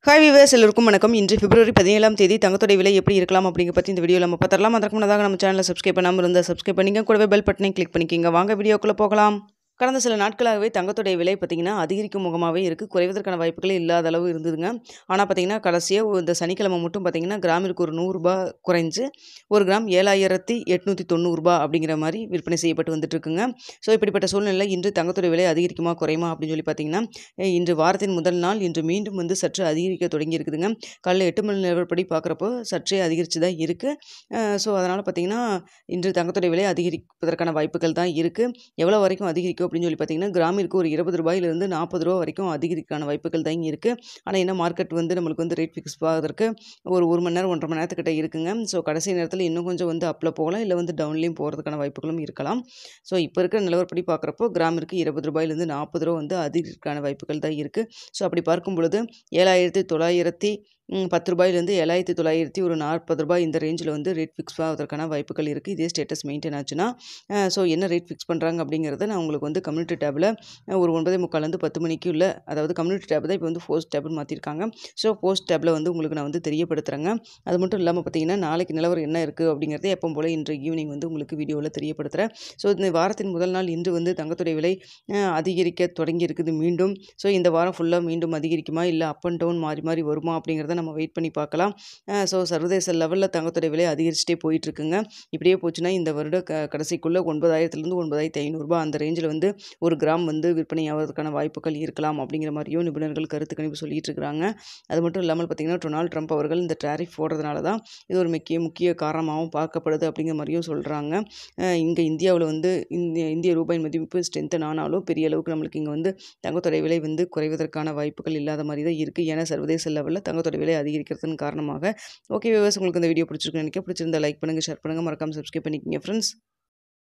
Hi viewers எல்லோருக்கும் வணக்கம். இன்று பிப்ரவரி 17ஆம் தேதி தங்கத்தோட விலை எப்படி இருக்கலாம் அப்படிங்கிற பற்றி இந்த வீடியோவில் நம்ம பார்த்துடலாம். அதற்கு முன்னதாக நம்ம சேனலை சப்ஸ்கிரைப் பண்ணாமல் இருந்தால் சப்ஸ்கிரைப் பண்ணிங்க, கூடவே பெல் பட்டனை கிளிக் பண்ணிக்கிங்க. வாங்க வீடியோக்குள்ளே போகலாம். கடந்த சில நாட்களாகவே தங்கத்தோடைய விலை பார்த்திங்கன்னா அதிகரிக்கும் முகமாகவே இருக்குது. குறைவதற்கான வாய்ப்புகளே இல்லாத அளவு இருந்ததுங்க. ஆனால் பார்த்திங்கன்னா கடைசியாக இந்த சனிக்கிழமை மட்டும் பார்த்திங்கன்னா கிராமிற்கு ஒரு ரூ. 100 குறைஞ்சு ஒரு கிராம் 7890 அப்படிங்கிற மாதிரி விற்பனை செய்யப்பட்டு வந்துட்டுருக்குங்க. ஸோ இப்படிப்பட்ட சூழ்நிலை இன்று தங்கத்தோடைய விலை அதிகரிக்குமா குறையுமா அப்படின்னு சொல்லி பார்த்திங்கன்னா இன்று வாரத்தின் முதல் நாள் இன்று மீண்டும் வந்து சற்று அதிகரிக்க தொடங்கி இருக்குதுங்க. காலையில் 8 மணி நிலவரப்படி பார்க்குறப்போ சற்றே அதிகரித்து தான் இருக்குது. ஸோ அதனால் பார்த்திங்கன்னா இன்று தங்கத்தோடைய விலை அதிகரிப்பதற்கான வாய்ப்புகள் தான் இருக்குது. எவ்வளோ வரைக்கும் அதிகரிக்கும் அப்படின்னு சொல்லி பார்த்தீங்கன்னா கிராமிற்கு ஒரு ரூ. 20 40 வரைக்கும் அதிகரிக்கான வாய்ப்புகள் தான் இருக்குது. ஆனால் என்ன மார்க்கெட் வந்து நம்மளுக்கு வந்து ரேட் ஃபிக்ஸ் ஆகிறதுக்கு ஒரு மணி நேரம் 1.5 மணி நேரத்துக்கிட்ட இருக்குங்க. ஸோ கடைசி நேரத்தில் இன்னும் கொஞ்சம் வந்து அப்பில் போகலாம், இல்லை வந்து டவுன்லேயும் போகிறதுக்கான வாய்ப்புகளும் இருக்கலாம். ஸோ இப்போ இருக்கிற நிலவரப்படி பார்க்குறப்போ கிராமிற்கு ரூ. 20 வந்து அதிகரிக்கான வாய்ப்புகள் தான் இருக்குது. ஸோ அப்படி பார்க்கும் பொழுது 7,910 7,940 ஒரு ரூ. 40 இந்த ரேஞ்சில் வந்து ரேட் ஃபிக்ஸ் ஆகிறதுக்கான வாய்ப்புகள் இருக்குது. இதே ஸ்டேட்டஸ் மெயின்டைன் ஆச்சுன்னா ஸோ என்ன ரேட் ஃபிக்ஸ் பண்ணுறாங்க அப்படிங்கிறத நான் உங்களுக்கு வந்து கம்யூனிட்டி டேபில் ஒரு 9:45 10 மணிக்குள்ள, அதாவது கம்யூனிட்டி டேப் தான் இப்போ வந்து போஸ்ட் டேப்னு மாற்றிருக்காங்க. ஸோ போஸ்ட் டேப்பில் வந்து உங்களுக்கு நான் வந்து தெரியப்படுத்துகிறேங்க. அது மட்டும் இல்லாமல் பார்த்தீங்கன்னா நாளைக்கு நிலவரம் என்ன இருக்குது அப்படிங்கிறத எப்போ போல் இன்று ஈவினிங் வந்து உங்களுக்கு வீடியோவில் தெரியப்படுத்துகிறேன். ஸோ இந்த வாரத்தின் முதல் நாள் இன்று வந்து தங்கத்துடைய விலை அதிகரிக்க தொடங்கி இருக்குது மீண்டும். ஸோ இந்த வாரம் ஃபுல்லாக மீண்டும் அதிகரிக்குமா, இல்லை அப் அண்ட் டவுன் மாறி மாறி வருமா அப்படிங்கிறத நம்ம வெயிட் பண்ணி பார்க்கலாம். ஸோ சர்வதேச லெவலில் தங்கத்துடைய விலை அதிகரிச்சுட்டே போயிட்டுருக்குங்க. இப்படியே போச்சுன்னா இந்த வருட கடைசிக்குள்ளே 9,000 9,500 அந்த ரேஞ்சில் வந்து ஒரு கிராம் வந்து விற்பனை ஆவதற்கான வாய்ப்புகள் இருக்கலாம் அப்படிங்கிற மாதிரியும் நிபுணர்கள் கருத்து கணிப்பு சொல்லிட்டு இருக்கிறாங்க. அது மட்டும் இல்லாமல் பார்த்திங்கன்னா டொனால்ட் ட்ரம்ப் அவர்கள் இந்த டேரிஃப் போடுறதுனால தான் இது ஒரு முக்கிய காரணமாகவும் பார்க்கப்படுது அப்படிங்கிற மாதிரியும் சொல்கிறாங்க. இங்கே இந்தியாவில் வந்து இந்திய ரூபாயின் மதிப்பு ஸ்ட்ரென்தன் ஆனாலும் பெரிய அளவுக்கு நம்மளுக்கு இங்கே வந்து தங்கத்தோடைய விலை வந்து குறைவதற்கான வாய்ப்புகள் இல்லாத மாதிரி தான் இருக்குது. ஏன்னா சர்வதேச லெவலில் தங்கத்தோடைய விலை அதிகரிக்கிறதுன்னு காரணமாக. ஓகே வியூவர்ஸ், உங்களுக்கு இந்த வீடியோ பிடிச்சிருக்குன்னு நினைக்கிறேன். பிடிச்சிருந்தா லைக் பண்ணுங்கள், ஷேர் பண்ணுங்கள், மறக்காமல் சப்ஸ்கிரைப் பண்ணிக்கோங்க ஃப்ரெண்ட்ஸ்.